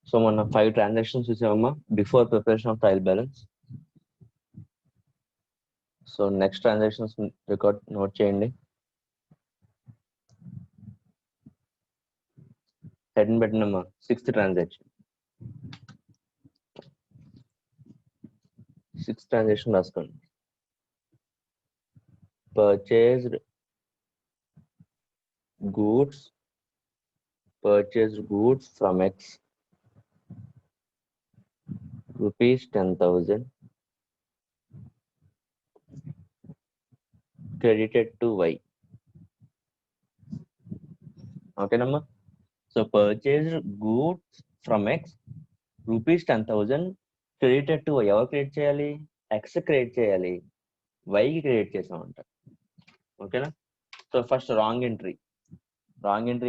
So మన 5 transactions చూసామమ్మా before preparation of trial balance. So next transactions record note చేయండి. Head పెట్టినమ్మా 6th transaction. 6th transaction రాసుకోండి. Purchased goods from X rupees 10,000 credited to Y. ఓకేనమ్మా. So purchased goods from X rupees 10,000 credited to Y. ఎవరు credit చేయాలి? X credit చేయాలి, వైకి credit చేసామంట. ఓకేనా. సో ఫస్ట్ రాంగ్ ఎంట్రీ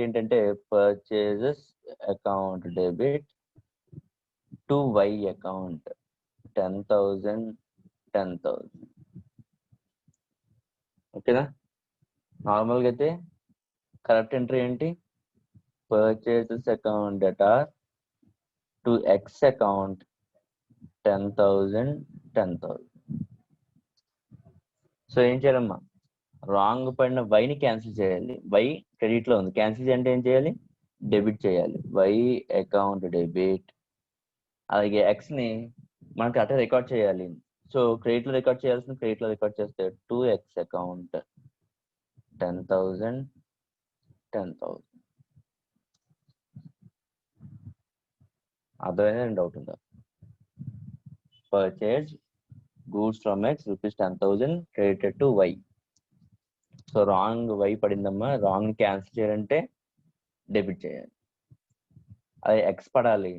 ఏంటంటే purchases account debit to Y account 10,000. ఓకేనా. నార్మల్గా అయితే కరెక్ట్ ఎంట్రీ ఏంటి? purchases account data to X account 10,000. So ఏం చేయాలమ్మా? రాంగ్ పడిన వైని క్యాన్సిల్ చేయాలి. వై క్రెడిట్ లో ఉంది, క్యాన్సిల్ చేయాలంటే ఏం చేయాలి? డెబిట్ చేయాలి. Y account debit. అలాగే ఎక్స్ ని మనకి అట్లా రికార్డ్ చేయాలి. సో క్రెడిట్ లో రికార్డ్ చేయాల్సిన క్రెడిట్ లో రికార్డ్ చేస్తే టు ఎక్స్ అకౌంట్ 10,000. అర్థమైనా డౌట్ ఉందా? Purchase goods from X rupees 10,000 credited to Y. So wrong Y పడిందమ్మా. రాంగ్ క్యాన్సిల్ చేయాలంటే డెబిట్ చేయాలి. అది ఎక్స్ పడాలి.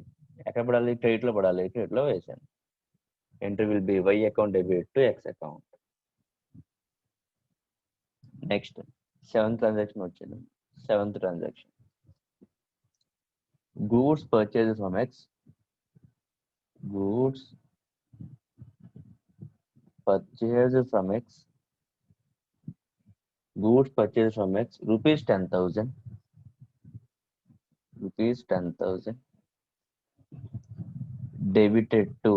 ఎక్కడ పడాలి? క్రెడిట్ లో పడాలి. క్రెడిట్ లో వేసాను. Entry will be Y account debit to X account. Next 7th transaction వచ్చింది. 7th transaction goods purchase from X. Goods purchased from X rupees 10,000 debited to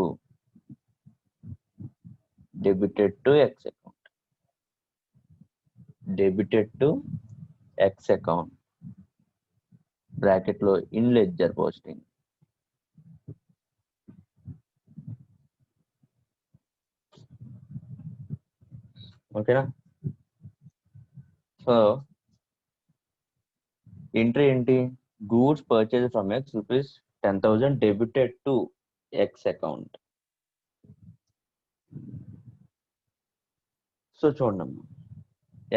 X account. Bracket లో in ledger posting. ఓకేనా. So entry ఏంటి? Goods purchase from X rupees 10,000 debited to X account. So చూడండి,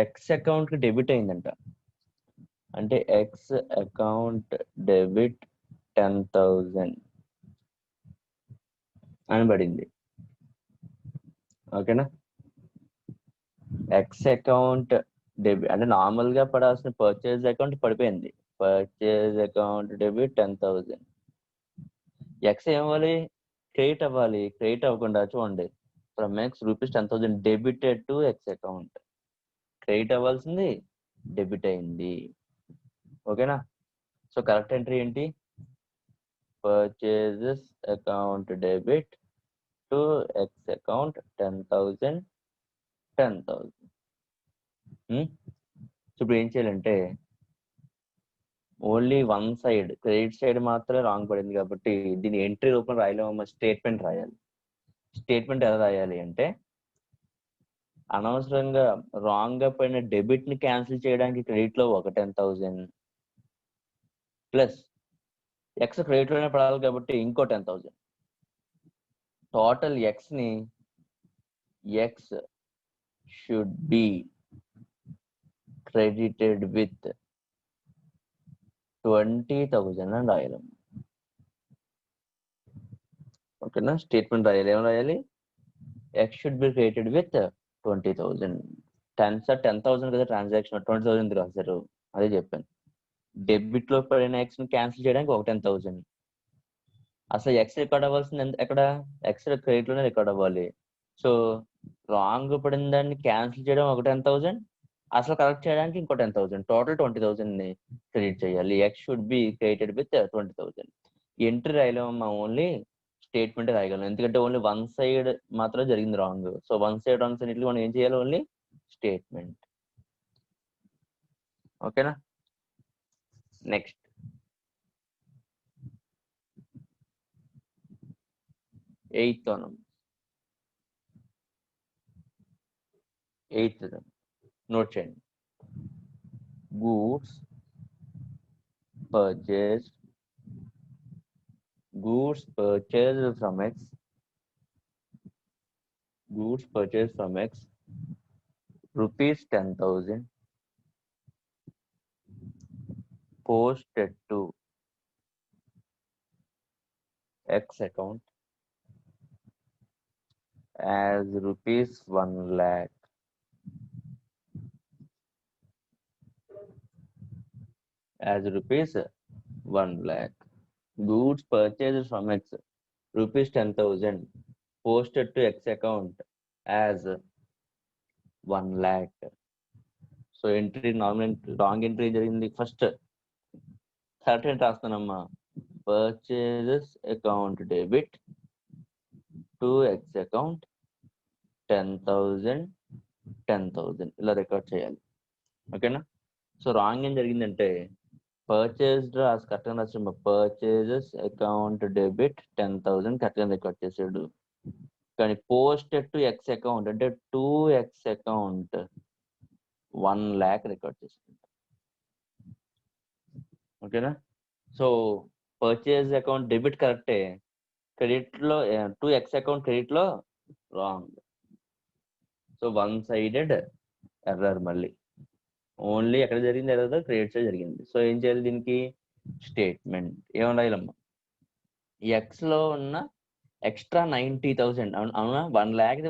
X account కి debit అయిందంట. అంటే X account debit 10,000 అని పడింది. ఓకేనా. ఎక్స్ అకౌంట్ డెబిట్ అంటే నార్మల్ గా పడాల్సిన పర్చేజ్ అకౌంట్ పడిపోయింది. Purchase account debit 10,000. ఎక్స్ ఏమవ్వాలి? క్రెడిట్ అవ్వాలి. క్రెడిట్ అవ్వకుండా చూడండి, from X rupees 10,000 debited to X account. Credit అవ్వాల్సింది డెబిట్ అయింది. ఓకేనా. సో కరెక్ట్ ఎంట్రీ ఏంటి? Purchases account debit to X account 10,000. ఇప్పుడు ఏం చేయాలంటే only one side, credit side మాత్రమే రాంగ్ పడింది కాబట్టి దీని ఎంట్రీ రూపంలో రాయలేమో, స్టేట్మెంట్ రాయాలి. స్టేట్మెంట్ ఎలా రాయాలి అంటే, అనవసరంగా రాంగ్ గా పడిన డెబిట్ ని క్యాన్సిల్ చేయడానికి క్రెడిట్ లో ఒక 10,000 ప్లస్ ఎక్స్ క్రెడిట్ లోనే పడాలి కాబట్టి ఇంకో 10,000. టోటల్ ఎక్స్ ని X should be credited with 20,000 అని రాయాలి. ఓకేనా. స్టేట్మెంట్ రాయాలి. ఏం రాయాలి? X should be credited with 20,000. 10,000 కదా ట్రాన్సాక్షన్, 20,000 రాశారు. అదే చెప్పాను. డెబిట్ లో పడిన ఎక్స్ ని క్యాన్సిల్ చేయడానికి ఒక 10,000. అసలు ఎక్స్ రికార్డ్ అవ్వాల్సింది ఎక్కడ? ఎక్స్ క్రెడిట్ లోనే రికార్డ్ అవ్వాలి. సో రాంగ్ పడిన దాన్ని క్యాన్సిల్ చేయడం ఒక 10,000, అసలు కరెక్ట్ చేయడానికి ఇంకో 10,000. టోటల్ 20,000 ని క్రెడిట్ చేయాలి. X should be credited with 20,000. Entry రాయలేమమ్మా, ఓన్లీ స్టేట్మెంట్ రాయగలం. ఎందుకంటే ఓన్లీ వన్ సైడ్ మాత్రం జరిగింది wrong. So one side wrongs అన్నిటికీ మనం ఏం చేయాలి? Only statement. ఓకేనా? నెక్స్ట్ ఎయిత్ నోట్ చేయండి. Goods purchased from X, rupees 10,000 posted to X account as rupees 1 lakh. As rupees 1 lakh. Goods purchased from X, rupees 10,000 posted to X account as 1 lakh. So entry normal wrong entry జరిగింది. First correct entry రాస్తానమ్మా. Purchases account debit to X account 10,000 ఇలా record చేయాలి. ఓకేనా? So wrong ఏం జరిగిందంటే purchased కరెక్ట్గా రాసిన purchases account debit 10,000 కరెక్ట్గా రికార్డ్ చేసాడు. కానీ పోస్టెడ్ టు ఎక్స్ అకౌంట్ అంటే 2x అకౌంట్ 1 lakh రికార్డ్ చేసాడు. ఓకేనా? సో పర్చేజ్ అకౌంట్ డెబిట్ కరెక్టే, క్రెడిట్ లో 2x అకౌంట్ క్రెడిట్ లో wrong. So one sided error. మళ్ళీ ఓన్లీ ఎక్కడ జరిగింది ఎర్రర్? క్రెడిట్స్ జరిగింది. సో ఏం చేయాలి దీనికి? స్టేట్మెంట్. ఏమన్నా రాయాలమ్మా? ఎక్స్ లో ఉన్న ఎక్స్ట్రా 90,000 అవునా? 1 lakh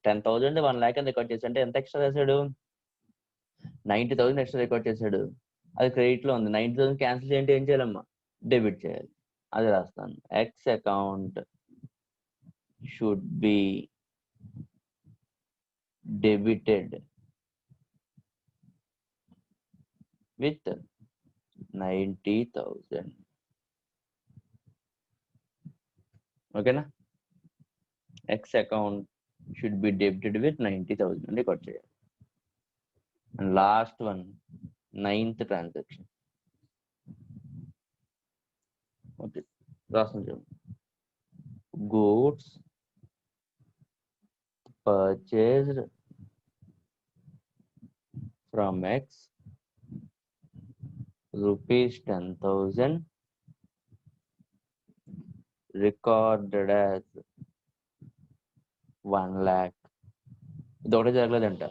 10,000 1 lakh అని రికార్డ్ చేసి అంటే ఎంత ఎక్స్ట్రా చేశాడు? 90,000 ఎక్స్ట్రా రికార్డ్ చేశాడు. అది క్రెడిట్ లో ఉంది. 90,000 క్యాన్సిల్ చేయండి, ఏం చేయాలమ్మా? డెబిట్ చేయాలి. అది రాస్తాను. X account should be debited with 90,000. ఓకేనా? X account should be debited with 90,000 అని రికార్డ్ చేయాలి. And last one, 9th transaction. Okay, రాస్తాను చూడండి. Goods purchased from X, rupees 10,000 recorded as 1 lakh. ఇది ఒకటే జరగలేదంట.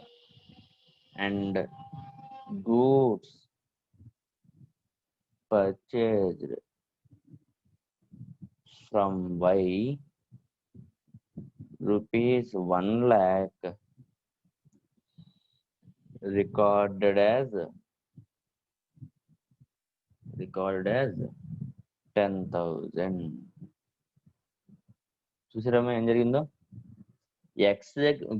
And goods purchased from Y, rupees 1 lakh recorded as 10,000. చూసారమ్మా ఏం జరిగిందో?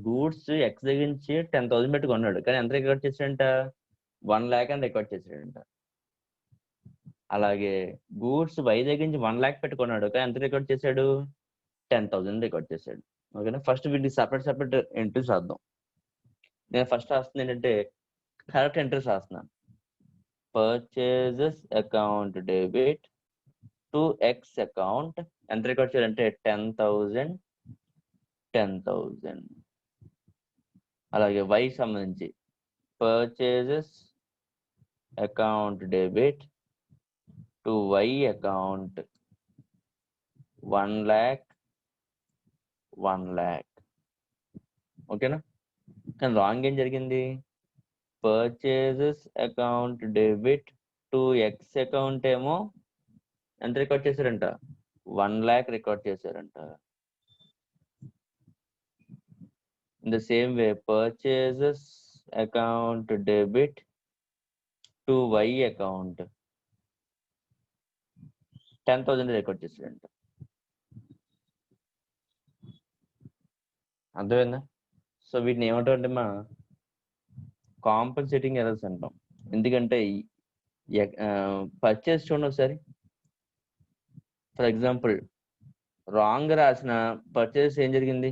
గూడ్స్ ఎక్స్ దగ్గర నుంచి 10,000 పెట్టి కొన్నాడు, కానీ ఎంత రికార్డ్ చేశాడంట? 1 lakh అని రికార్డ్ చేశాడంట. అలాగే గూడ్స్ వై దగ్గర నుంచి 1 lakh పెట్టుకున్నాడు, కానీ ఎంత రికార్డ్ చేశాడు? 10,000 రికార్డ్ చేశాడు. ఓకేనా? ఫస్ట్ వీటిని సపరేట్ ఎంట్రీస్ రాద్దాం. నేను ఫస్ట్ రాస్తుంది ఏంటంటే కరెక్ట్ ఎంట్రీస్ రాస్తున్నాను. Purchases account debit to X account ఎంత రికార్డ్ చేయాలంటే 10,000. అలాగే వై సంబంధించి purchases account debit to Y account 1 lakh. ఓకేనా? కానీ రాంగ్ ఏం జరిగింది? Purchases account debit to X account ఏమో ఎంత రికార్డ్ చేశారంట? 1 lakh రికార్డ్ చేశారంట. In the same way purchases account debit to Y account 10,000 record చేశారంట. అర్థమైందా? సో వీటిని ఏమంటారంటే మా కాంపన్సేటింగ్ ఎర్రర్స్ అంటాం. ఎందుకంటే పర్చేస్ చూడండి ఒకసారి. ఫర్ ఎగ్జాంపుల్ రాంగ్ రాసిన పర్చేస్ ఏం జరిగింది,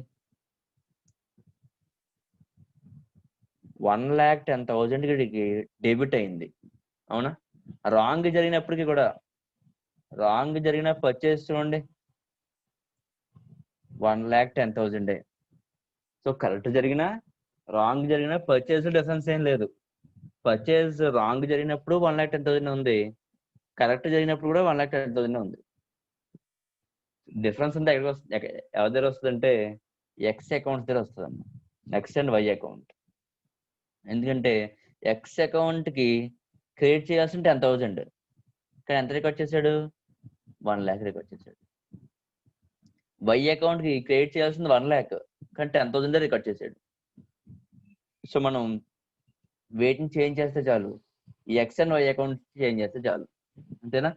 1,10,000 డెబిట్ అయింది, అవునా? రాంగ్ జరిగినప్పటికీ కూడా, రాంగ్ జరిగిన పర్చేస్ చూడండి 1,10,000. సో కరెక్ట్ జరిగిన రాంగ్ జరిగిన పర్చేస్ డిఫరెన్స్ ఏం లేదు. పర్చేస్ రాంగ్ జరిగినప్పుడు 1,10,000 ఉంది, కరెక్ట్ జరిగినప్పుడు కూడా 1,10,000 ఉంది. డిఫరెన్స్ అంతా ఎవరి దగ్గర వస్తుంది అంటే ఎక్స్ అకౌంట్ దగ్గర వస్తుంది అమ్మ, ఎక్స్ అండ్ వై అకౌంట్. ఎందుకంటే ఎక్స్ అకౌంట్ కి క్రియేట్ చేయాల్సిన 10,000, కానీ ఎంత రికార్డ్ చేశాడు, 1,00,000 రికార్డ్ చేశాడు. వై అకౌంట్ కి క్రియేట్ చేయాల్సింది 1,00,000, కానీ 10,000 రికార్డ్ చేశాడు. సో మనం వేటిని చేంజ్ చేస్తే చాలు, X and Y account change చేస్తే చాలు, అంతేనా?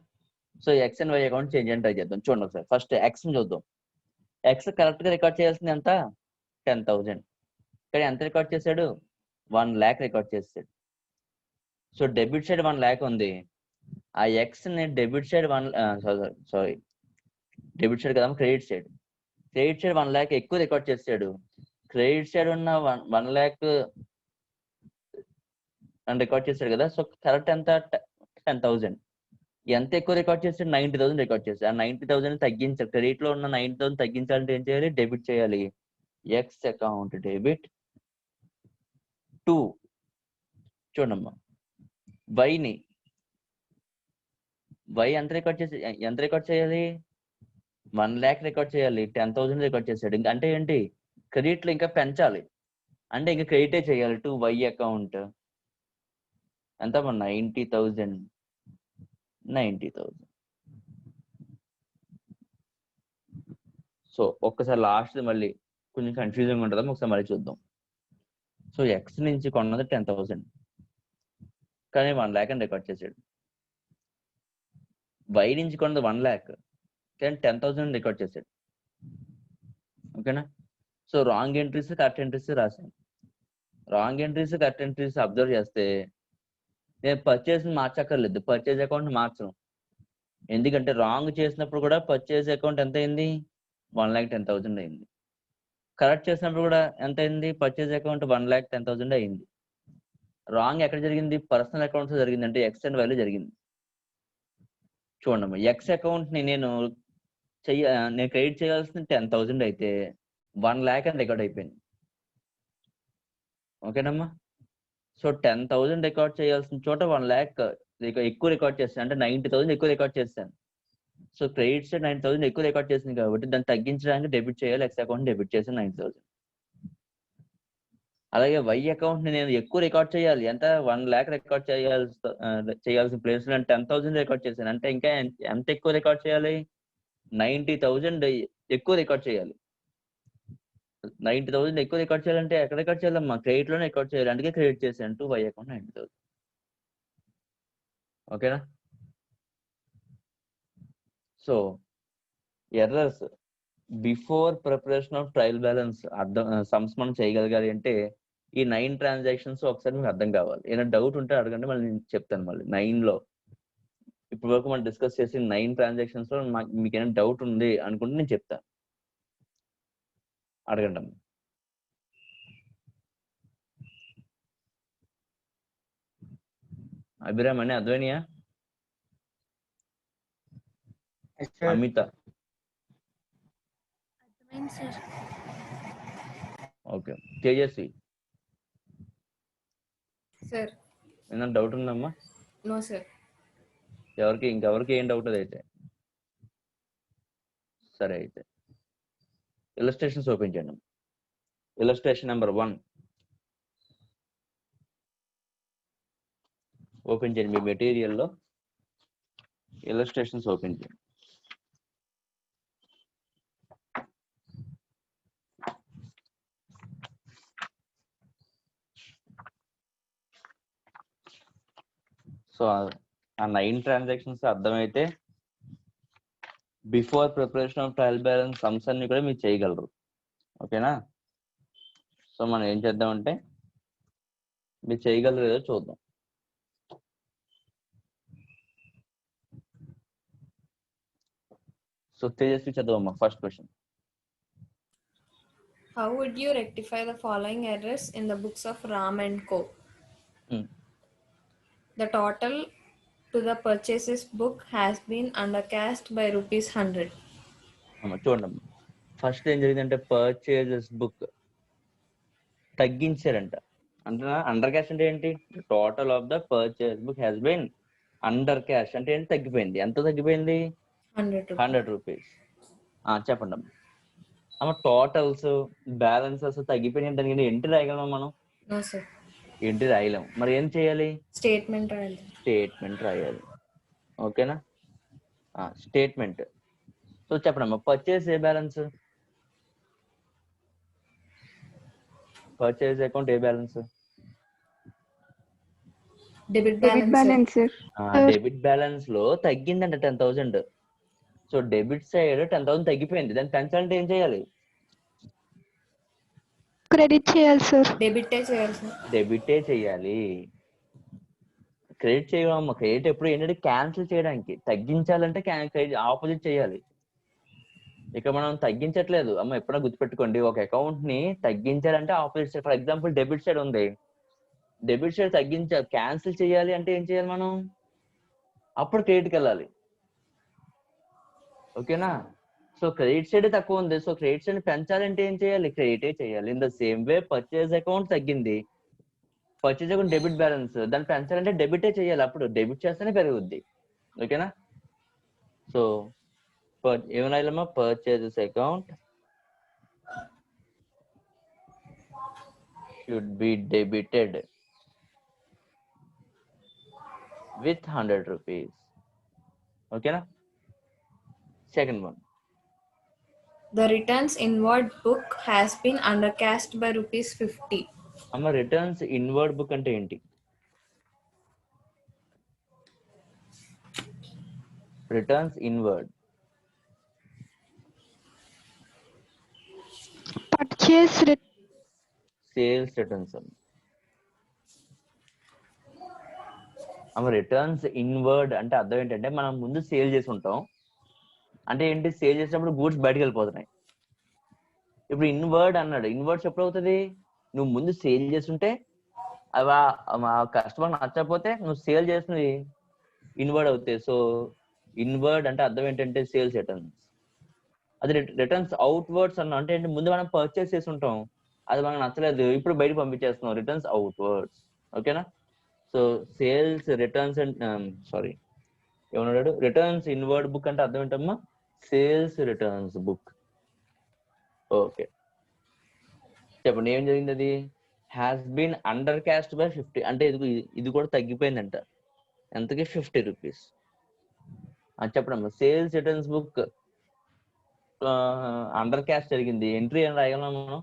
So X and Y account change అని ట్రై చేద్దాం. చూడండి ఒకసారి, ఫస్ట్ ఎక్స్ చూద్దాం. ఎక్స్ కరెక్ట్ గా రికార్డ్ చేయాల్సింది ఎంత, 10,000, కానీ ఎంత రికార్డ్ చేశాడు, 1,00,000 రికార్డ్ చేశాడు. సో డెబిట్ సైడ్ 1,00,000 ఉంది, ఆ ఎక్స్ ని debit side sorry debit side కదా, క్రెడిట్ సైడ్ 1,00,000 ఎక్కువ రికార్డ్ చేశాడు. క్రెడిట్ సైడ్ ఉన్న 1,00,000 అని రికార్డ్ చేశాడు కదా. సో కరెక్ట్ ఎంత, 10,000. ఎంత ఎక్కువ రికార్డ్ చేశాడు, 90,000 రికార్డ్ చేశాడు. ఆ 90,000 తగ్గించాలి, క్రెడిట్ లో ఉన్న 90,000 తగ్గించాలంటే ఏం చేయాలి, డెబిట్ చేయాలి. X account debit 2. చూడమ్మా, వైని వై ఎంత రికార్డ్ చేయాలి, 1,00,000 రికార్డ్ చేయాలి, 10,000 రికార్డ్ చేశాడు. ఇంకా అంటే ఏంటి, క్రెడిట్ లో ఇంకా పెంచాలి, అంటే ఇంకా క్రెడిటే చేయాలి టు వై అకౌంట్. ఎంత 90,000. సో ఒక్కసారి లాస్ట్ మళ్ళీ కొంచెం కన్ఫ్యూజింగ్ ఉంటుందా, ఒకసారి మళ్ళీ చూద్దాం. సో ఎక్స్ నుంచి కొన్నది 10,000, కానీ 1,00,000 అని రికార్డ్ చేశాడు. వై నుంచి కొన్నది 1,00,000, కానీ 10,000 రికార్డ్ చేశాడు. ఓకేనా? So wrong entries correct entries రాశాను. Wrong entries correct entries observe చేస్తే నేను పర్చేస్ మార్చక్కర్లేదు, పర్చేస్ అకౌంట్ మార్చను. ఎందుకంటే రాంగ్ చేసినప్పుడు కూడా పర్చేస్ అకౌంట్ ఎంత అయింది, 1,10,000 అయింది. కరెక్ట్ చేసినప్పుడు కూడా ఎంత అయింది, పర్చేస్ అకౌంట్ 1,10,000 అయింది. రాంగ్ ఎక్కడ జరిగింది, పర్సనల్ అకౌంట్స్ జరిగింది, అంటే ఎక్స్ అండ్ వైలో జరిగింది. చూడమ్మా, ఎక్స్ అకౌంట్ ని నేను క్రెడిట్ చేయాల్సిన 10,000 అయితే 1,00,000 అని రికార్డ్ అయిపోయింది. ఓకేనమ్మా? సో 10,000 రికార్డ్ చేయాల్సిన చోట 1,00,000 ఎక్కువ రికార్డ్ చేస్తాను, అంటే 90,000 ఎక్కువ రికార్డ్ చేస్తాను. సో క్రెడిట్ సైడ్ 90,000 ఎక్కువ రికార్డ్ చేసింది కాబట్టి దాన్ని తగ్గించడానికి డెబిట్ చేయాలి, ఎక్స్ అకౌంట్ డెబిట్ చేసి 90,000. అలాగే వై అకౌంట్ ని నేను ఎక్కువ రికార్డ్ చేయాలి, ఎంత 1,00,000 రికార్డ్ చేయాల్సిన ప్లేస్ లో 10,000 రికార్డ్ చేశాను, అంటే ఇంకా ఎంత ఎక్కువ రికార్డ్ చేయాలి, 90,000 ఎక్కువ రికార్డ్ చేయాలి. 90,000 ఎక్కువ రికార్డ్ చేయాలంటే ఎక్కడ రికార్డ్ చేయాలమ్మా, క్రెడిట్ లోనే రికార్డ్ చేయాలి, అందుకే క్రెడిట్ చేశాను టు వై అకౌంట్ 90,000. ఓకేనా? So errors before preparation of trial balance sums మనం చేయగలగాలి అంటే ఈ 9 ట్రాన్సాక్షన్స్ ఒకసారి మీకు అర్థం కావాలి. ఏదైనా డౌట్ ఉంటే అడగండి, మళ్ళీ నేను చెప్తాను. మళ్ళీ 9 లో ఇప్పటి వరకు మనం డిస్కస్ చేసిన 9 ట్రాన్సాక్షన్స్ లో మీకు ఏమైనా డౌట్ ఉంది అనుకుంటే నేను చెప్తాను, అడగండి అమ్మ. అభిరామ్ అని అద్వైనియా, అమిత, ఓకే, తేజస్వి సార్. ఏమైనా డౌట్ ఉందమ్మా? No sir. ఇంకెవరికి ఏం డౌట్ అయితే సరే. అయితే ఇలస్ట్రేషన్స్ ఓపెన్ చేయండి. ఇలస్ట్రేషన్ నెంబర్ 1 ఓపెన్ చేయండి. మీ మెటీరియల్లో ఇలస్ట్రేషన్స్ ఓపెన్ చేయండి. సో ఆ 9 ట్రాన్సాక్షన్స్ అర్థమైతే before preparation of trial balance sums అన్ని కూడా మీరు చేయగలరు. ఓకేనా? సో మనం ఏం చేద్దామంటే మీరు చేయగలరు ఏదో చూద్దాం. సో తేజస్వి చదవమ్మా first question. How would you rectify the following errors in the books of Ram and Co? The total to the purchases book has been undercast by ₹100. అమ్మా చూడమ్మా, ఫస్ట్ ఏం జరిగిందంటే పర్చేజెస్ బుక్ తగ్గించారంట. అంటే అండర్ క్యాష్ అంటే ఏంటి? Total of the purchase book has been under cash అంటే ఏంటి? తగ్గిపోయింది. ఎంత తగ్గిపోయింది? 100 రూపీస్. చెప్పండి అమ్మా. అమ్మ టోటల్స్ బ్యాలెన్సెస్ తగ్గిపోయినాయి, దానికి ఎంట్రీ రాయగలమా మనం? ఎంట్రీ రాయలేము. మరి ఏం చేయాలి? స్టేట్మెంట్ రాయాలి. ఓకేనా? స్టేట్మెంట్. సో చెప్పండి అమ్మా, పర్చేస్ ఏ బ్యాలెన్స్? పర్చేస్ అకౌంట్ ఏ balance? Debit balance. Debit balance లో తగ్గిందంట 10,000. సో డెబిట్ సైడ్ 10,000 తగ్గిపోయింది. దాన్ని పెంచాలంటే ఏం చేయాలి? క్రెడిట్ చేయాలి సార్. డెబిటే చేయాలి. క్రెడిట్ చేయడం. క్రెడిట్ ఎప్పుడు ఏంటంటే క్యాన్సిల్ చేయడానికి. తగ్గించాలంటే క్రెడిట్ ఆపోజిట్ చేయాలి. ఇక్కడ మనం తగ్గించట్లేదు అమ్మ, ఎప్పుడైనా గుర్తుపెట్టుకోండి. ఒక అకౌంట్ ని తగ్గించాలంటే opposite side. For example debit side ఉంది, డెబిట్ సైడ్ క్యాన్సిల్ చేయాలి అంటే ఏం చేయాలి మనం? అప్పుడు క్రెడిట్కి వెళ్ళాలి. ఓకేనా? సో క్రెడిట్ సైడ్ తక్కువ ఉంది, సో క్రెడిట్ సైడ్ పెంచాలంటే ఏం చేయాలి? క్రెడిటే చేయాలి. In the same way purchase account తగ్గింది, పర్చేజ్ అకౌంట్ డెబిట్ బ్యాలెన్స్, దాన్ని పెంచాలంటే డెబిటే చేయాలి. అప్పుడు డెబిట్ చేస్తేనే పెరుగుద్ది. ఓకేనా? సో ఏమైనా రాయాలమ్మా? Purchases account should be debited with 100 rupees. ఓకేనా? Second one, The returns inward book has been undercast by ₹50. అమ్మ రిటర్న్స్ ఇన్వర్డ్ బుక్ అంటే ఏంటి? Returns inward purchase sales returns. అమ్మ రిటర్న్స్ ఇన్వర్డ్ అంటే అర్థం ఏంటంటే మనం ముందు సేల్ చేసి ఉంటాం. అంటే ఏంటి? సేల్ చేసినప్పుడు గూడ్స్ బయటకు వెళ్ళిపోతున్నాయి. ఇప్పుడు ఇన్వర్డ్ అన్నాడు. ఇన్వర్డ్స్ ఎప్పుడు అవుతుంది? నువ్వు ముందు సేల్ చేస్తుంటే అవి మా కస్టమర్ నచ్చకపోతే నువ్వు సేల్ చేస్తుంది ఇన్వర్డ్ అవుతాయి. సో ఇన్వర్డ్ అంటే అర్థం ఏంటంటే సేల్స్ రిటర్న్స్. అది రిటర్న్స్ అవుట్వర్డ్స్ అన్నా అంటే ఏంటి? ముందు మనం పర్చేస్ చేసి ఉంటాం, అది మనకు నచ్చలేదు, ఇప్పుడు బయట పంపించేస్తున్నాం. Returns outwards. ఓకేనా? So sales returns and sorry ఏమన్నాడు? రిటర్న్స్ ఇన్వర్డ్ బుక్ అంటే అర్థం ఏంటమ్మా? Sales returns book. ఓకే చెప్పండి ఏం జరిగింది? అది has been under cast by 50 అంటే ఇది కూడా తగ్గిపోయిందంట. ఎంతకి? 50 రూపీస్. చెప్పడమ్మా, sales returns book under cast జరిగింది, ఎంట్రీ ఏం రాయగలం మనం?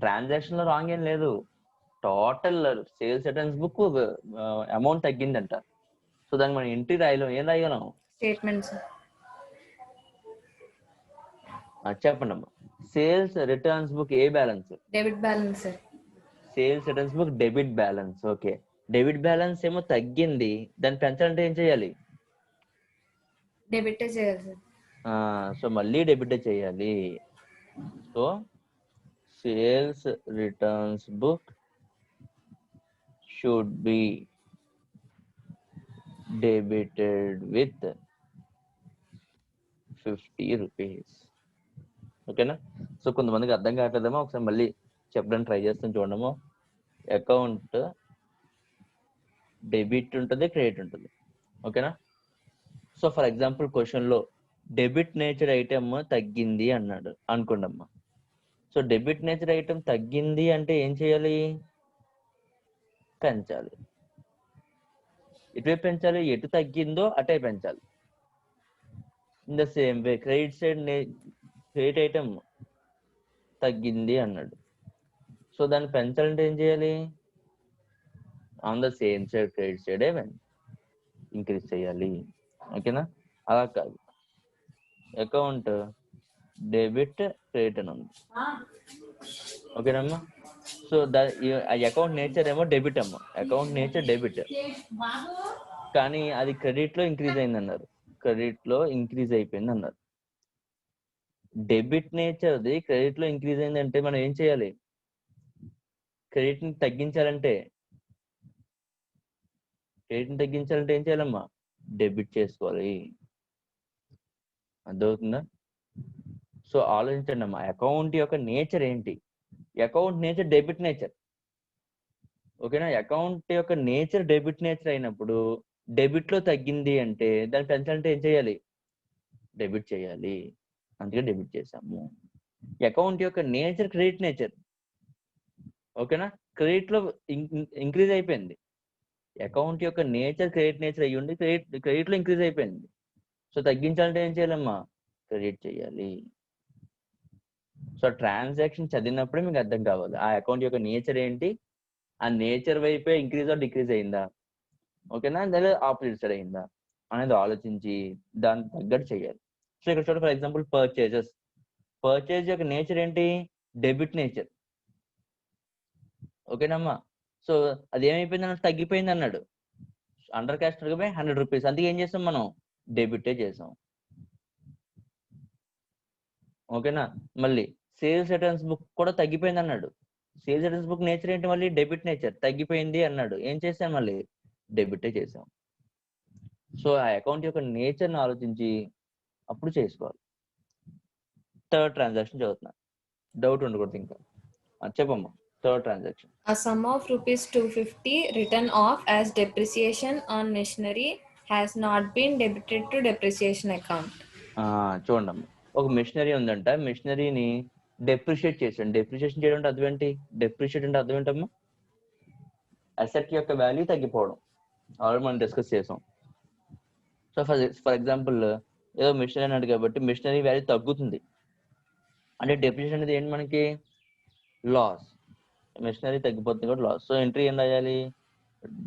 ట్రాన్సాక్షన్ లో రాంగ్ ఏం లేదు. Total sales returns book amount తగ్గిందంట. సో దానికి మనం ఎంట్రీ రాయలేం. ఏం రాయగలం? స్టేట్మెంట్స్. చెప్పండి అమ్మా, సేల్స్ రిటర్న్స్ బుక్ ఏ balance? Debit balance. Sales returns book debit balance. Okay, debit balance ఏమో తగ్గింది, దాన్ని పెంచాలంటే ఏం చేయాలి? డెబిటే చేయాలి. సో మళ్ళీ డెబిటే చేయాలి. So sales returns book should be debited with 50 rupees. ఓకేనా? సో కొంతమందికి అర్థం కావట్లేదేమో, ఒకసారి మళ్ళీ చెప్పడానికి ట్రై చేస్తాను చూడము. అకౌంట్ డెబిట్ ఉంటుంది, క్రెడిట్ ఉంటుంది. ఓకేనా? సో ఫర్ ఎగ్జాంపుల్ క్వశ్చన్ లో డెబిట్ నేచర్ ఐటమ్ తగ్గింది అన్నాడు అనుకోండమ్మా. సో డెబిట్ నేచర్ ఐటమ్ తగ్గింది అంటే ఏం చేయాలి? పెంచాలి. ఎటువైపు పెంచాలి? ఎటు తగ్గిందో అటే పెంచాలి. In the same way credit side credit item తగ్గింది అన్నాడు. సో దాన్ని పెంచాలంటే ఏం చేయాలి? On the same side credit side increase చేయాలి. ఓకేనా? అలా కాదు, అకౌంట్ డెబిట్ క్రెడిట్ అని ఉంది. ఓకేనమ్మా? సో అకౌంట్ నేచర్ ఏమో డెబిట్ అమ్మా, అకౌంట్ నేచర్ డెబిట్, కానీ అది క్రెడిట్ లో ఇంక్రీజ్ అయింది అన్నారు. క్రెడిట్ లో ఇంక్రీజ్ అయిపోయింది అన్నారు. డెబిట్ నేచర్ది క్రెడిట్ లో ఇంక్రీజ్ అయిందంటే మనం ఏం చేయాలి? క్రెడిట్ ని తగ్గించాలంటే ఏం చేయాలమ్మా? డెబిట్ చేసుకోవాలి. అర్థమవుతుందా? సో ఆలోచించండి అమ్మా, అకౌంట్ యొక్క నేచర్ ఏంటి? Account nature debit nature. ఓకేనా? అకౌంట్ యొక్క నేచర్ డెబిట్ నేచర్ అయినప్పుడు డెబిట్ లో తగ్గింది అంటే దాన్ని పెంచాలంటే ఏం చేయాలి? డెబిట్ చేయాలి. అందుకే డెబిట్ చేసాము. అకౌంట్ యొక్క నేచర్ క్రెడిట్ నేచర్. ఓకేనా? క్రెడిట్ లో ఇంక్రీజ్ అయిపోయింది. అకౌంట్ యొక్క నేచర్ క్రెడిట్ నేచర్ అయ్యి ఉండి క్రెడిట్ లో ఇంక్రీజ్ అయిపోయింది. సో తగ్గించాలంటే ఏం చేయాలమ్మా? క్రెడిట్ చేయాలి. సో ట్రాన్సాక్షన్ చదివినప్పుడే మీకు అర్థం కావాలి ఆ అకౌంట్ యొక్క నేచర్ ఏంటి, ఆ నేచర్ వైపే ఇంక్రీజ్ ఆర్ డిక్రీజ్ అయిందా, ఓకేనా, లేదా ఆపోజిట్ సైడ్ అయిందా అనేది ఆలోచించి దానికి తగ్గట్టు చేయాలి. సో ఇక్కడ చూడండి, ఫర్ ఎగ్జాంపుల్ పర్చేజ్ యొక్క నేచర్ ఏంటి? Debit nature. ఓకేనమ్మా? సో అది ఏమైపోయింది అన్నాడు? తగ్గిపోయింది అన్నాడు. Under caste 100 rupees. అందుకే ఏం చేసాం మనం? డెబిటే చేసాం. ఓకేనా? మళ్ళీ సేల్స్ రిటర్న్స్ బుక్ కూడా తగ్గిపోయింది అన్నాడు. సేల్స్ రిటర్న్స్ బుక్ నేచర్ ఏంటి? మళ్ళీ డెబిట్ నేచర్. తగ్గిపోయింది అన్నాడు. ఏం చేసాం? మళ్ళీ డెబిటే చేసాం. సో ఆ అకౌంట్ యొక్క నేచర్ని ఆలోచించి అప్పుడు చేసుకోవాలి. థర్డ్ ట్రాన్సాక్షన్ చదువుతున్నా, డౌట్ ఉండకూడదు ఇంకా. చెప్పమ్మా, third transaction. A sum of rupees 250 written off as depreciation on machinery has not been debited to depreciation account. చూడండి, ఒక మెషినరీ ఉందంట, మెషినరీని డెప్రిషియేట్ చేసాడు. డెప్రిషియేషన్ చేయడం అంటే అర్థం ఏంటి? డెప్రిషియేట్ అంటే అర్థం ఏంటమ్మా? అసెట్ యొక్క వాల్యూ తగ్గిపోవడం. ఆల్రెడీ మనం డిస్కస్ చేసాం. సో ఫర్ ఎగ్జాంపుల్ ఏదో మిషనరీ అన్నాడు కాబట్టి మిషనరీ వాల్యూ తగ్గుతుంది అంటే డెప్రిషియేషన్ అనేది ఏంటి? మనకి లాస్. మిషనరీ తగ్గిపోతుంది కూడా లాస్. సో ఎంట్రీ ఏం రాయాలి?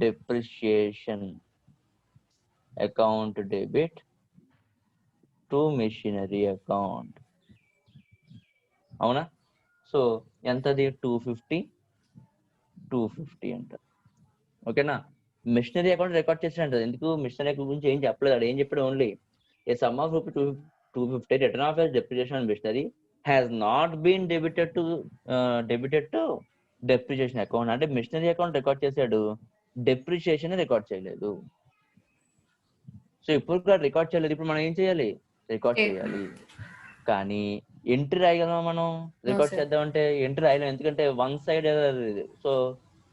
Depreciation account debit to machinery account. అవునా? సో ఎంతది? 250 అంట. ఓకేనా? మిషనరీ అకౌంట్ రికార్డ్ చేసినట్టు. ఎందుకు మిషనరీ అకౌంట్ గురించి ఏం చెప్పలేదు. ఏం చెప్పాడు? Only a sum of rupee 250 return of depreciation on machinery has not been debited to depreciation account. అంటే మిషనరీ అకౌంట్ రికార్డ్ చేశాడు, డెప్రిషియేషన్ రికార్డ్ చేయలేదు. సో ఇప్పుడు రికార్డ్ చేయలేదు. ఇప్పుడు మనం ఏం చేయాలి? రికార్డ్ చేయాలి. కానీ ఎంట్రీ రాయగలమా మనం? రికార్డ్ చేద్దామంటే ఎంట్రీ రాయలేం, ఎందుకంటే one side. So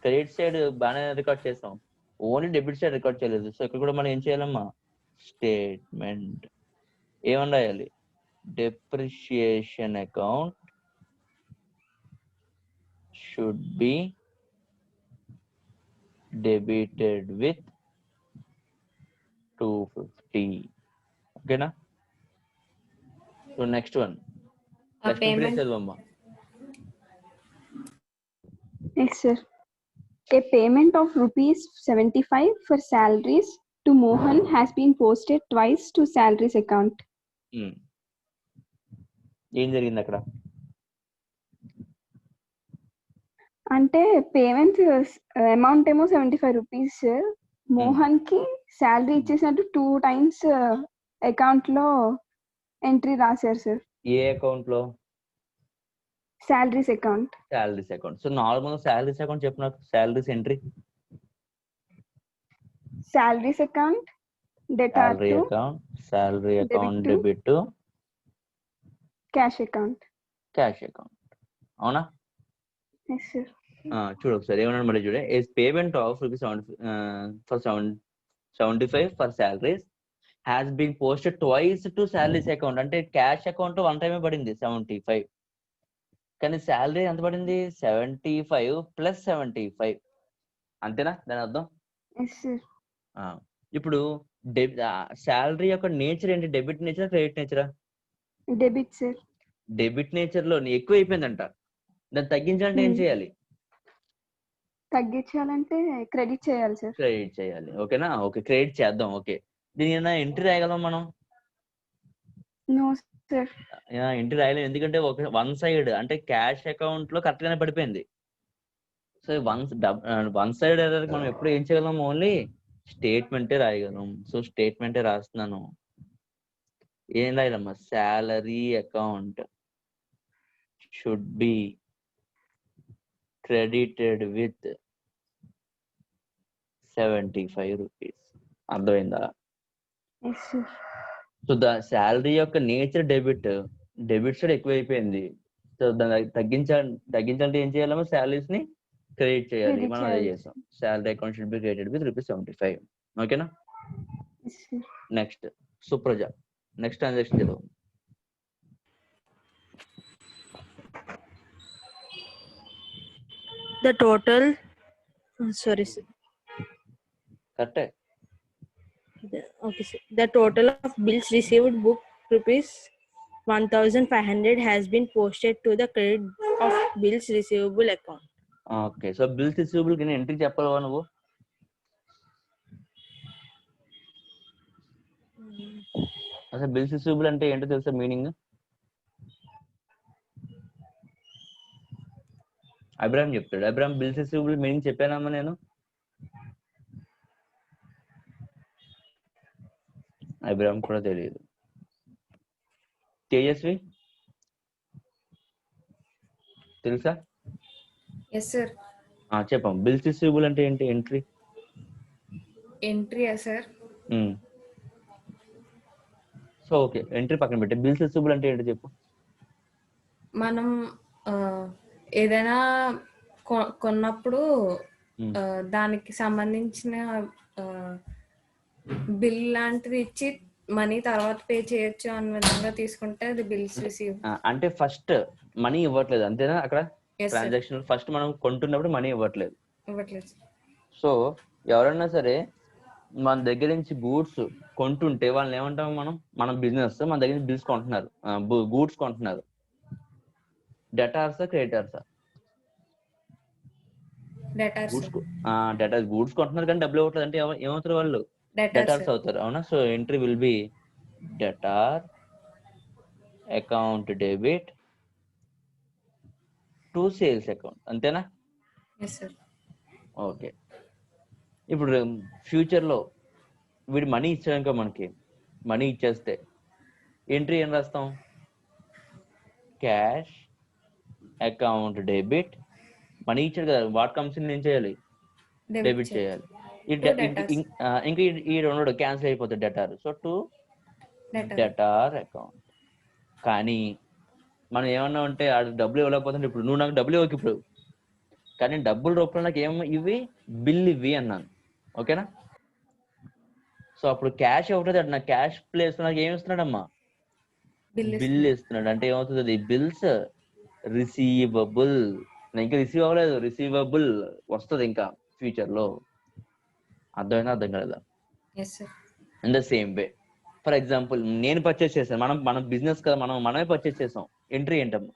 credit side బాగానే రికార్డ్ చేసాం, ఓన్లీ డెబిట్ సైడ్ రికార్డ్ చేయలేదు. సో ఇక్కడ కూడా మనం ఏం చేయాలమ్మా? స్టేట్మెంట్ ఏమని రాయాలి? depreciation account should be debited with 250. Okay na? So next one. A payment. Yes, sir. A payment of rupees 75 for salaries to Mohan has been posted twice to salaries account. ఏం జరిగింది అక్కడ? అంటే payment amount ఏమో 75 rupees, Mohan కి salary ఇచ్చేసినట్టు 2 times account లో entry రాశారు sir. ఏ account లో? Salaries account. Salaries account. So normal salaries account చెప్పు నాకు. Salaries entry, salaries account, salary account, salary account debit to cash account. Cash account. అవునా? yes sir. చూడు ఒకసారి ఏమన్నాడు మళ్ళీ చూడే. is payment of ₹75 for salaries has been posted twice to salaries account. అంటే cash account one టైమే పడింది 75, కానీ శాలరీ ఎంత పడింది? 75 + 75. అంతేనా దాని అర్థం? yes sir. ఇప్పుడు శాలరీ యొక్క నేచర్ ఏంటి? డెబిట్ నేచరా క్రెడిట్ నేచరా? Debit sir. డెబిట్ నేచర్ లో ఎక్కువ అయిపోయిందంట, దాన్ని తగ్గించాలంటే ఏం చేయాలి? తగ్గించాలంటే క్రెడిట్ చేయాలి సార్. క్రెడిట్ చేయాలి. ఓకేనా? ఓకే, క్రెడిట్ చేద్దాం. ఓకే, దీని ఎంట్రీ రాయగలం మనం? నో సార్, ఎంట్రీ రాయలేం, ఎందుకంటే ఒక వన్ సైడ్ అంటే క్యాష్ అకౌంట్ లో కరెక్ట్ గానే పడిపోయింది. సో వన్ సైడ్ మనం ఎప్పుడు ఏం చేయగలం? ఓన్లీ స్టేట్మెంటే రాయగలం. సో స్టేట్మెంటే రాస్తున్నాను. ఏం రాయాలమ్మా, salary account should be credited with 75 rupees. అర్థమైందా? Yes sir. So the salary యొక్క నేచర్ డెబిట్ సైడ్ ఎక్కువైపోయింది. సో దాన్ని తగ్గించాలంటే ఏం చేయాలమ్మా, శాలరీస్ ని క్రెడిట్ చేయాలి. Credit మనం అదే చేయాలి. చేస్తాం. Salary account should be credited with ₹75. ఓకేనా? Yes sir. Next Supraja, next transaction చదువు. The total, sorry, sir. కరెక్టే. Okay, sir. The total of bills received book ₹1,500 has been posted to the credit of bills receivable account. Okay, so bills receivable కి entry చెప్పాలవా నువ్వు? అసలు bills receivable అంటే ఏంటో తెలుసా meaning? Abram చెప్తాడు. అబ్రామ్ బిల్స్ రిసీవబుల్ మీనింగ్ చెప్పానమ్మా నేను? అబ్రామ్ కూడా తెలియదు. తేజస్వి తెలుసా? Yes sir. చెప్పాం. బిల్స్ రిసీవబుల్ అంటే ఏంటి? ఎంట్రీయా సార్? సో ఓకే, ఎంట్రీ పక్కన పెట్టి బిల్స్ రిసీవబుల్ అంటే ఏంటో చెప్పు. మనం ఏదైనా కొన్నప్పుడు దానికి సంబంధించిన బిల్ లాంటిది ఇచ్చి మనీ తర్వాత పే చేయొచ్చు అన్న విధంగా తీసుకుంటే అది బిల్స్ రిసీవ్. అంటే ఫస్ట్ మనీ ఇవ్వట్లేదు అంతేనా? అక్కడ ట్రాన్సాక్షన్ ఫస్ట్ మనం కొంటున్నప్పుడు మనీ ఇవ్వట్లేదు. సో ఎవరైనా సరే మన దగ్గర నుంచి గూడ్స్ కొంటుంటే వాళ్ళని ఏమంటాము మనం బిజినెస్ మన దగ్గర నుంచి బిల్స్ కొంటున్నారు, గూడ్స్ కొంటున్నారు. డెటార్సా క్రెడిటార్సా? డెటార్స్. గూడ్స్ కొంటున్నారు కానీ డబ్బులు ఇవ్వట్లేదు అంటే ఏమవుతారు వాళ్ళు? డెటార్స్ అవుతారు. అవునా? So entry will B debtor account debit to sales account. అంతేనా? ఓకే. ఇప్పుడు ఫ్యూచర్ లో వీడు మనీ ఇచ్చాక మనకి మనీ ఇచ్చేస్తే ఎంట్రీ ఏం రాస్తాం? Cash account debit. మనీ ఇచ్చాడు కదా, వాట్ కమ్స్ ఇన్ ఏం చేయాలి? డెబిట్ చేయాలి. ఇంకా ఈ రెండు క్యాన్సిల్ అయిపోతుంది debtor. So to debtor account. కానీ మనం ఏమన్నా ఉంటే డబ్బులు ఇవ్వలేకపోతుంటే ఇప్పుడు నువ్వు నాకు డబ్బులు ఇవ్వకు ఇప్పుడు, కానీ డబ్బుల రూపంలో నాకు ఇవి బిల్ ఇవి అన్నాను. ఓకేనా? సో అప్పుడు క్యాష్ అవుతుంది. నాకు క్యాష్ ప్లేస్ నాకు ఏమి ఇస్తున్నాడమ్మా? బిల్ ఇస్తున్నాడు. అంటే ఏమవుతుంది? Bills receivable. ఇంకా రిసీవ్ అవ్వలేదు, రిసీవబుల్ వస్తుంది ఇంకా ఫ్యూచర్ లో. అర్థమైనా అర్థం కాలేదా? In the same way for example నేను పర్చేస్ చేశాను, మనం బిజినెస్ కదా, మనమే పర్చేస్ చేసాం. ఎంట్రీ ఏంటమ్మా?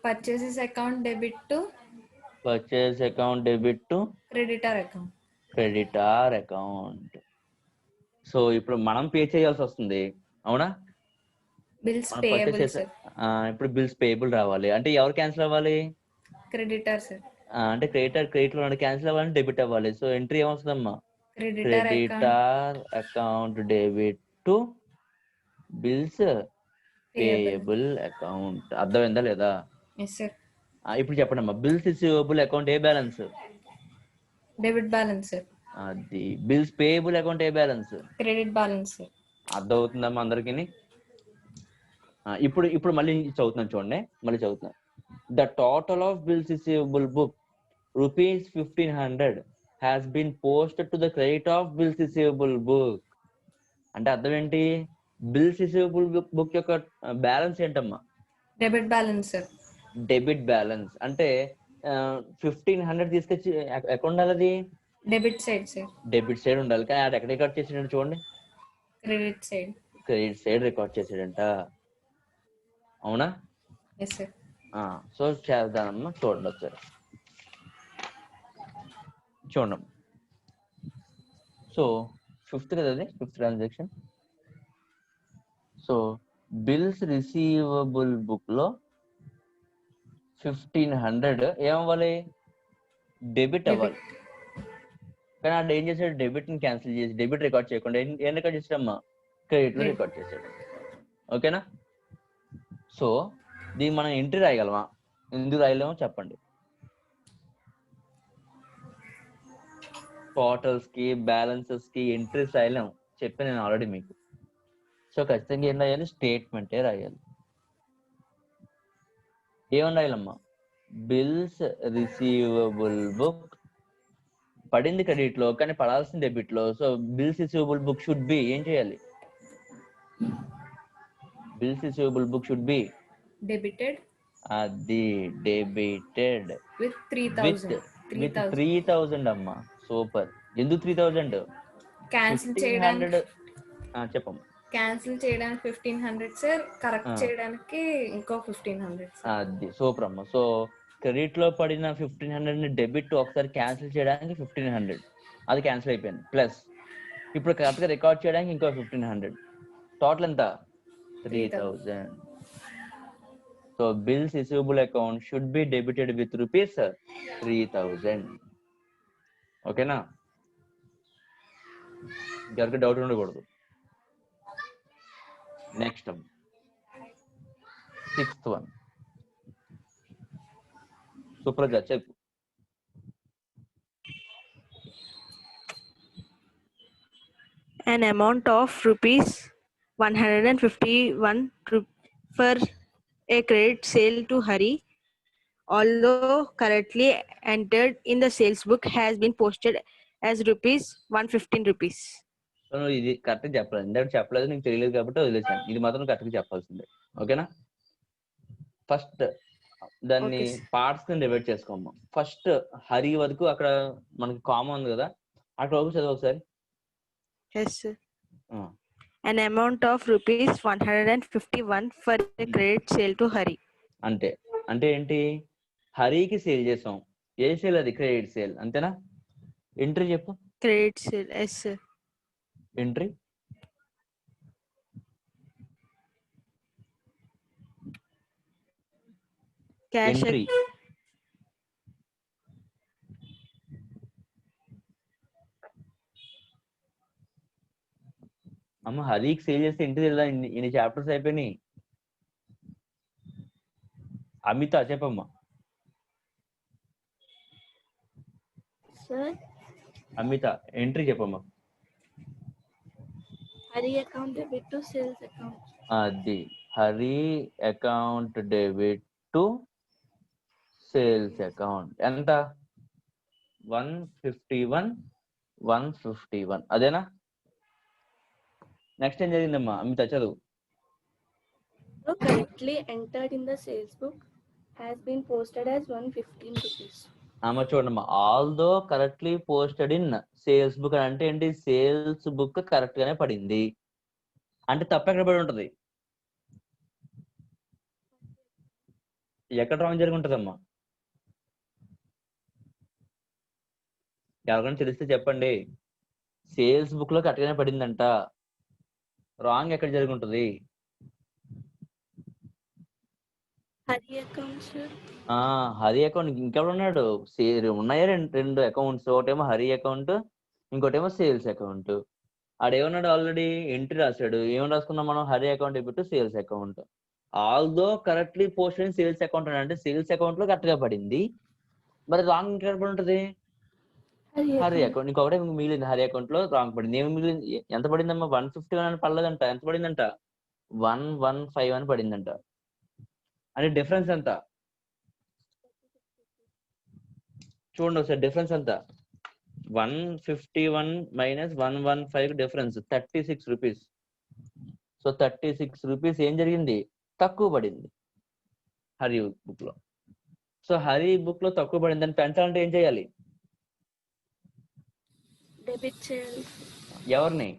Purchases account debit to purchase account debit to creditor account. So ఇప్పుడు మనం పే చేయాల్సి వస్తుంది. అవునా? ఇప్పుడు బిల్స్ పేయబుల్ రావాలి అంటే ఎవరు క్యాన్సిల్ అవ్వాలి? Creditor sir. అంటే క్రెడిట్ లో క్యాన్సిల్ అవ్వాలంటే డెబిట్ అవ్వాలి. సో ఎంట్రీ ఏమొస్తుందమ్మా? Creditor account debit to bills payable account. అర్థమైందా లేదా? ఇప్పుడు చెప్పండి అమ్మా, బిల్స్ రిసీవబుల్ అకౌంట్ ఏ బ్యాలెన్స్? Debit balance. అది బిల్స్ పేయబుల్ అకౌంట్ ఏ బ్యాలెన్స్? Credit balance. అర్థమవుతుందమ్మా అందరికి? ఇప్పుడు మళ్ళీ చదువుతున్నాను చూడండి, మళ్ళీ చదువుతున్నాను. The total of bills receivable book ₹1,500 has been posted to the credit of bills receivable book. అంటే అర్థం ఏంటి? బిల్స్ రిసీవబుల్ బుక్ యొక్క బ్యాలెన్స్ ఏంటమ్మా? Debit balance. డెబిట్ బ్యాలెన్స్ అంటే 1,500 తీసుకొచ్చి ఎక్కడ ఉండాలి? అది debit side sir. Debit side ఉండాలి. కానీ అది ఎక్కడ రికార్డ్ చేసాడంటే చూడండి, క్రెడిట్ సైడ్ రికార్డ్ చేసాడంట. అవునా? సో చేద్దామమ్మా, చూడండి ఒకసారి చూడండి. సో ఫిఫ్త్ కదా, అది fifth transaction. So bills receivable book లో 1,500 ఏమవ్వాలి? డెబిట్ అవ్వాలి. కానీ ఆడు ఏం చేశాడు, డెబిట్ ని క్యాన్సిల్ చేసి డెబిట్ రికార్డ్ చేయకుండా ఏం రికార్డ్ చేసాడమ్మా, క్రెడిట్ లో Credit. రికార్డ్ చేశాడు. ఓకేనా? సో దీన్ని మనం ఎంట్రీ రాయగలమా, ఎందుకు రాయలేమో చెప్పండి. టోటల్స్ కి బ్యాలెన్సెస్ కి ఎంట్రీస్ రాయలేము చెప్పాను నేను ఆల్రెడీ మీకు. సో ఖచ్చితంగా ఏం రాయాలి, స్టేట్మెంటే రాయాలి. ఏమని రాయాలమ్మా, బిల్స్ రిసీవబుల్ బుక్ పడింది క్రెడిట్ లో కానీ పడాల్సిన డెబిట్ లో. So bills receivable book should be ఏం చేయాలి, bills receivable book should be Debited అది డెబిటెడ్ with విత్ 3000. విత్ 3000. 3000 అమ్మా. సూపర్. ఎందుకు 3000? క్యాన్సిల్ 1500. చేయడానికి చెప్పమ్మా. క్యాన్సిల్ చేయడానికి 1500 సార్, కరెక్ట్ ఆ. చేయడానికి ఇంకో 1500 సార్. అది సూపర్ అమ్మా. సో క్రెడిట్ లో పడిన 1500 ని డెబిట్ ఒకసారి క్యాన్సిల్ చేయడానికి 1500, అది క్యాన్సిల్ అయిపోయింది. ప్లస్ ఇప్పుడు కరెక్ట్ గా రికార్డ్ చేయడానికి ఇంకో 1500, టోటల్ ఎంత, 3000. So bills receivable account should be debited with rupees 3000. ఓకేనా? ఎవరికి డౌట్ ఉండకూడదు. నెక్స్ట్ 6th one, సుప్రజ చెప్పు. An amount of rupees 151 for a credit sale to Hari, although correctly entered in the sales book, has been posted as rupees 115 rupees. So నువ్వు ఇది correct చెప్పలేదు, ఇందాక చెప్పలేదు, నీకు తెలియలేదు కాబట్టి వదిలేసాను. ఇది మాత్రం కరెక్ట్ గా చెప్పాల్సిందే. ఓకేనా? ఫస్ట్ దాన్ని Okay, sir. పార్ట్స్ కింద డివైడ్ చేసుకోమ్మా. ఫస్ట్ హరి వరకు అక్కడ మనకి కామన్ ఉంది కదా, అక్కడ వరకు చదువు ఒకసారి. Yes, sir. ఆ, An amount of rupees 151 for a credit sale to Hari. అంటే అంటే ఏంటి, హరికి సేల్ చేసాం. ఏ సేల్ అది, క్రెడిట్ సేల్. అంతేనా? ఎంట్రీ చెప్పు, Credit sale. Yes, sir. Entry. Cash entry అమ్మ, హరికి సేల్ చేస్తే ఎంట్రీ తెలియదా? ఇన్ని చాప్టర్స్ అయిపోయినాయి. అమిత చెప్పమ్మా. Sir, అమిత ఎంట్రీ చెప్పమ్మా. Hari account debit to sales account. అది Hari account debit to sales account. ఎంత, 151 151. అదేనా? నెక్స్ట్ ఏం జరిగిందమ్మా అమిత చదువు. So correctly entered in the sales book has been posted as 115 rupees. చూడమ్మా, although correctly posted in sales book అంటే ఏంటి, సేల్స్ బుక్ కరెక్ట్ గానే పడింది అంటే తప్పు ఎక్కడ పడి ఉంటది, ఎక్కడ రాంగ్ జరిగి ఉంటదమ్మా? ఎవరికైనా తెలిస్తే చెప్పండి. సేల్స్ బుక్ లో కరెక్ట్ గానే పడిందంట, రాంగ్ ఎక్కడ జరిగి ఉంటది? Hari account, sir. Hari account ఇంకెవరు ఉన్నాడు, ఉన్నాయా రెండు అకౌంట్స్, ఒకటేమో హరి అకౌంట్, ఇంకోటేమో సేల్స్ అకౌంట్. ఆడేమన్నాడు, ఆల్రెడీ ఎంట్రీ రాశాడు. ఏమని రాసుకున్నాం మనం, Hari account debit sales account. Although correctly post అయిన సేల్స్ అకౌంట్ అంటే సేల్స్ అకౌంట్ లో కరెక్ట్ గా పడింది, మరి రాంగ్ ఎక్కడ పడి ఉంటది, హరి అకౌంట్. ఇంకొకటే మిగిలింది, హరి అకౌంట్ లో రాంగ్ పడింది. ఏమి మిగిలింది, ఎంత పడిందమ్మా, 151 అని పడలేదంట. ఎంత పడిందంట, 115 అని పడిందంట. అంటే డిఫరెన్స్ ఎంత చూడండి ఒకసారి, డిఫరెన్స్ ఎంత, 151 minus 115 difference 36 rupees. So 36 rupees ఏం జరిగింది, తక్కువ పడింది హరి బుక్ లో. సో హరి బుక్ లో తక్కువ పడింది అని పెంచాలంటే ఏం చేయాలి, Debit sales. ఎవరిని?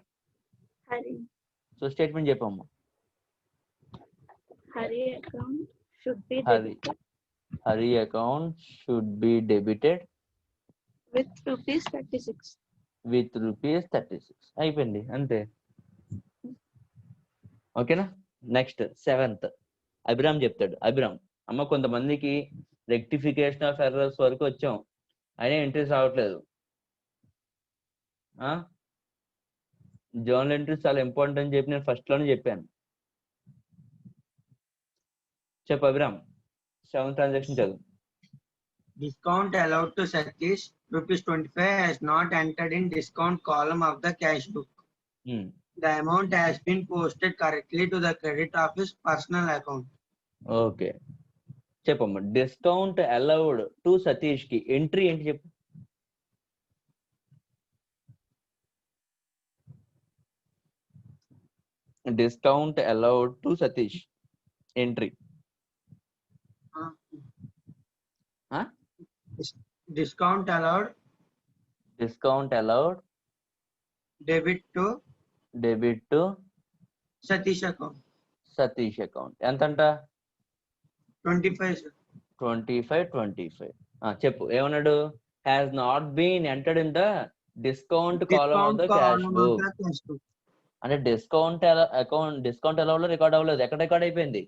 Hari. సో స్టేట్మెంట్ చెప్పమ్మా. Hari account should be Hari debited Hari account should be debited with rupees 36. With rupees 36. అయిపోయింది అంతే. ఓకేనా? నెక్స్ట్ 7th అభిరామ్ చెప్తాడు. అభిరామ్, అమ్మ కొంతమందికి రెక్టిఫికేషన్ ఆఫ్ ఎర్రర్స్ వరకు వచ్చాం అయినా ఎంట్రీస్ రావట్లేదు. జర్నల్ ఎంట్రీస్ చాలా ఇంపార్టెంట్ అని చెప్పి నేను ఫస్ట్ లోనే చెప్పాను. చెప్పు అభిరామ్, 7th ట్రాన్సాక్షన్ చదువు. Discount allowed to Satish rupees 25 has not entered in discount column of the cash book. The amount has been posted correctly to the credit of his personal account. Okay చెప్పమ్మా. Discount allowed to Satish కి entry ఏంటి చెప్పు. Discount allowed to Satish entry. Discount allowed. Discount allowed Debit to Satish account. Satish account ఎంతంట? 25, sir. 25. చెప్పు ఏమన్నాడు? Has not been entered in the discount column of the cash book. అంటే discount allowed లో record అవ్వలేదు. ఎక్కడ రికార్డ్ అయిపోయింది?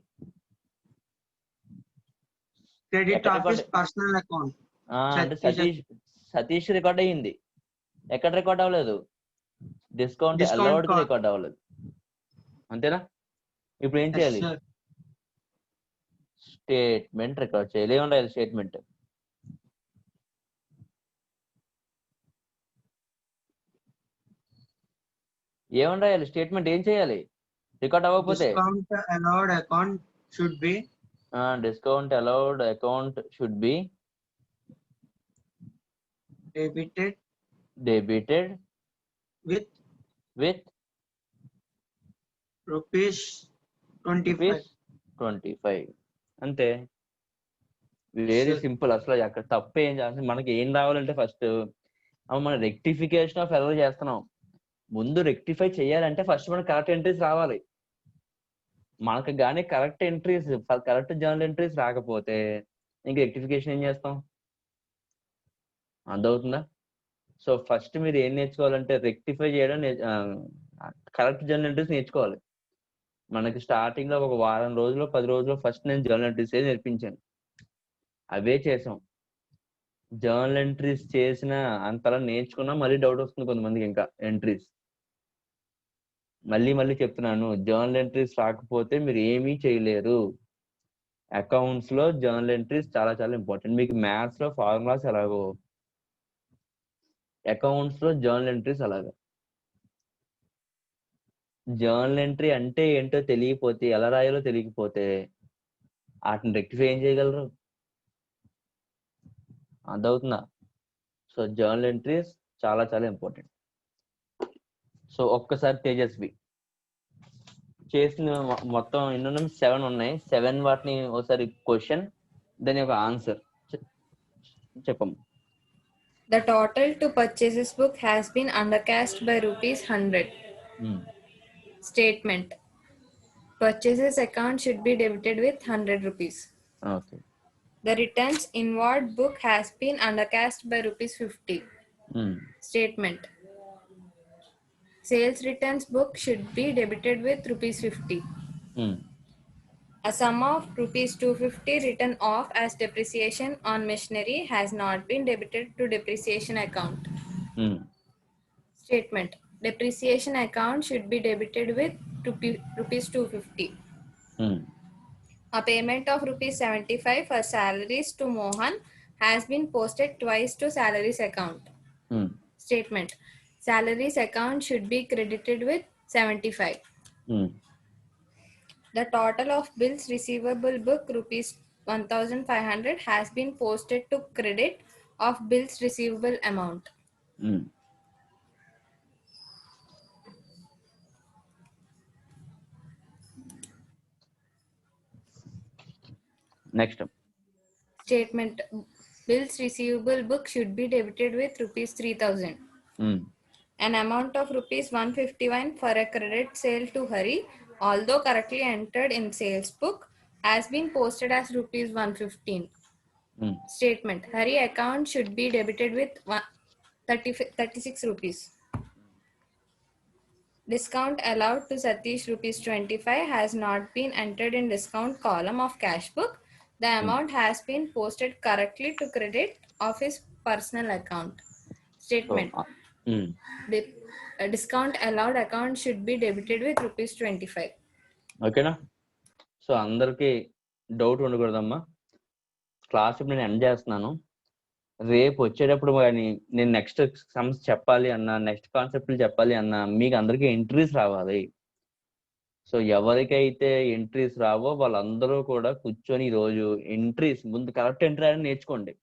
Credit of his personal account. అంటే Satish record అయ్యింది. ఎక్కడ రికార్డ్ అవ్వలేదు? డిస్కౌంట్ అలౌడ్ కి రికార్డ్ అవ్వలేదు. అంతేనా? ఇప్పుడు ఏం చేయాలి? స్టేట్మెంట్ రికార్డ్ చేయాలి. ఏమని రాయాలి స్టేట్మెంట్? ఏమని రాయాలి స్టేట్మెంట్? ఏం చేయాలి రికార్డ్ అవ్వకపోతే? Discount allowed account should be. Discount allowed account should be debited with rupees 25. అంతే. Very simple. అసలు అక్కడ తప్పు ఏం చేస్తాం? మనకి ఏం రావాలంటే ఫస్ట్ మనం రెక్టిఫికేషన్ ఆఫ్ ఎర్రర్ చేస్తున్నాం. ముందు రెక్టిఫై చేయాలంటే ఫస్ట్ మనకి కరెక్ట్ ఎంట్రీస్ రావాలి. మనకు కానీ కరెక్ట్ జర్నల్ ఎంట్రీస్ రాకపోతే ఇంక రెక్టిఫికేషన్ ఏం చేస్తాం? అర్థమవుతుందా? సో ఫస్ట్ మీరు ఏం నేర్చుకోవాలంటే రెక్టిఫై చేయడం, కరెక్ట్ జర్నల్ ఎంట్రీస్ నేర్చుకోవాలి. మనకి స్టార్టింగ్ లో ఒక వారం రోజులు 10 రోజులు ఫస్ట్ నేను జర్నల్ ఎంట్రీస్ నేర్పించాను. అవే చేసాం. జర్నల్ ఎంట్రీస్ చేసిన అంతలా నేర్చుకున్నా మళ్ళీ డౌట్ వస్తుంది కొంతమందికి. ఇంకా ఎంట్రీస్ మళ్ళీ చెప్తున్నాను, జర్నల్ ఎంట్రీస్ రాకపోతే మీరు ఏమీ చేయలేరు. అకౌంట్స్ లో జర్నల్ ఎంట్రీస్ చాలా చాలా ఇంపార్టెంట్. మీకు మ్యాథ్స్ లో ఫార్ములాస్ ఎలాగో అకౌంట్స్ లో జర్నల్ ఎంట్రీస్ అలాగా. జర్నల్ ఎంట్రీ అంటే ఏంటో తెలియకపోతే, ఎలా రాయాలో తెలియకపోతే వాటిని రెక్టిఫై ఏం చేయగలరు? అర్థమవుతుందా? సో జర్నల్ ఎంట్రీస్ చాలా చాలా ఇంపార్టెంట్. సో ఒక్కసారి తేజస్వి చేసిన మొత్తం ఎన్ని ఉన్నాయి? 7 ఉన్నాయి. 7 వాటిని ఒకసారి క్వశ్చన్, దాని యొక్క ఆన్సర్ చెప్పము. The total to purchases book has been undercast by rupees 100. Statement. Purchases account should be debited with 100 rupees. Okay. The returns inward book has been undercast by rupees 50. Statement. Sales returns book should be debited with rupees 50. A sum of rupees 250 written off as depreciation on machinery has not been debited to depreciation account. Statement. Depreciation account should be debited with rupees 250. A payment of rupees 75 for salaries to Mohan has been posted twice to salaries account. Statement. Salaries account should be credited with 75. The total of bills receivable book rupees 1500 has been posted to credit of bills receivable amount. Next. Statement. Bills receivable book should be debited with rupees 3000. An amount of rupees 151 for a credit sale to Hari, although correctly entered in sales book, has been posted as rupees 115. Statement. Hari account should be debited with 36 rupees. Discount allowed to Satish rupees 25 has not been entered in discount column of cash book. The amount has been posted correctly to credit of his personal account. Statement. Discount allowed account should be debited with rupees 25. ఓకేనా? So అందరికి doubt ఉండకూడదమ్మా. Class ఇప్పుడు నేను end చేస్తున్నాను. రేపు వచ్చేటప్పుడు కానీ నేను next sums చెప్పాలి అన్నా, నెక్స్ట్ కాన్సెప్ట్లు చెప్పాలి అన్నా, మీకు అందరికీ ఎంట్రీస్ రావాలి. సో ఎవరికైతే ఎంట్రీస్ రావో వాళ్ళందరూ కూడా కూర్చొని ఈరోజు ఎంట్రీస్ ముందు కరెక్ట్ ఎంట్రీ అని నేర్చుకోండి.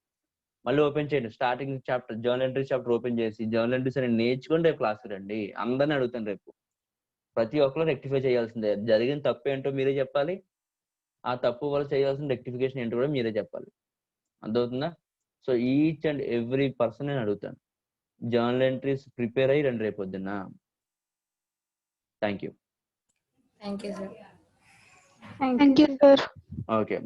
మళ్ళీ ఓపెన్ చేయండి, starting chapter journal entries chapter open చేసి జర్నల్ ఎంట్రీస్ అని నేర్చుకొని రేపు క్లాస్కి రండి. అందరిని అడుగుతాను రేపు. ప్రతి ఒక్కరు రెక్టిఫై చేయాల్సిందే. జరిగిన తప్పు ఏంటో మీరే చెప్పాలి, ఆ తప్పు వల్ల చేయాల్సిన రెక్టిఫికేషన్ ఏంటో కూడా మీరే చెప్పాలి. అర్థమవుతుందా? So each and every person నేను అడుగుతాను. జర్నల్ ఎంట్రీస్ ప్రిపేర్ అయ్యి రండి రేపు పొద్దున్న. Thank you. Thank you, sir. Thank you, sir. Okay.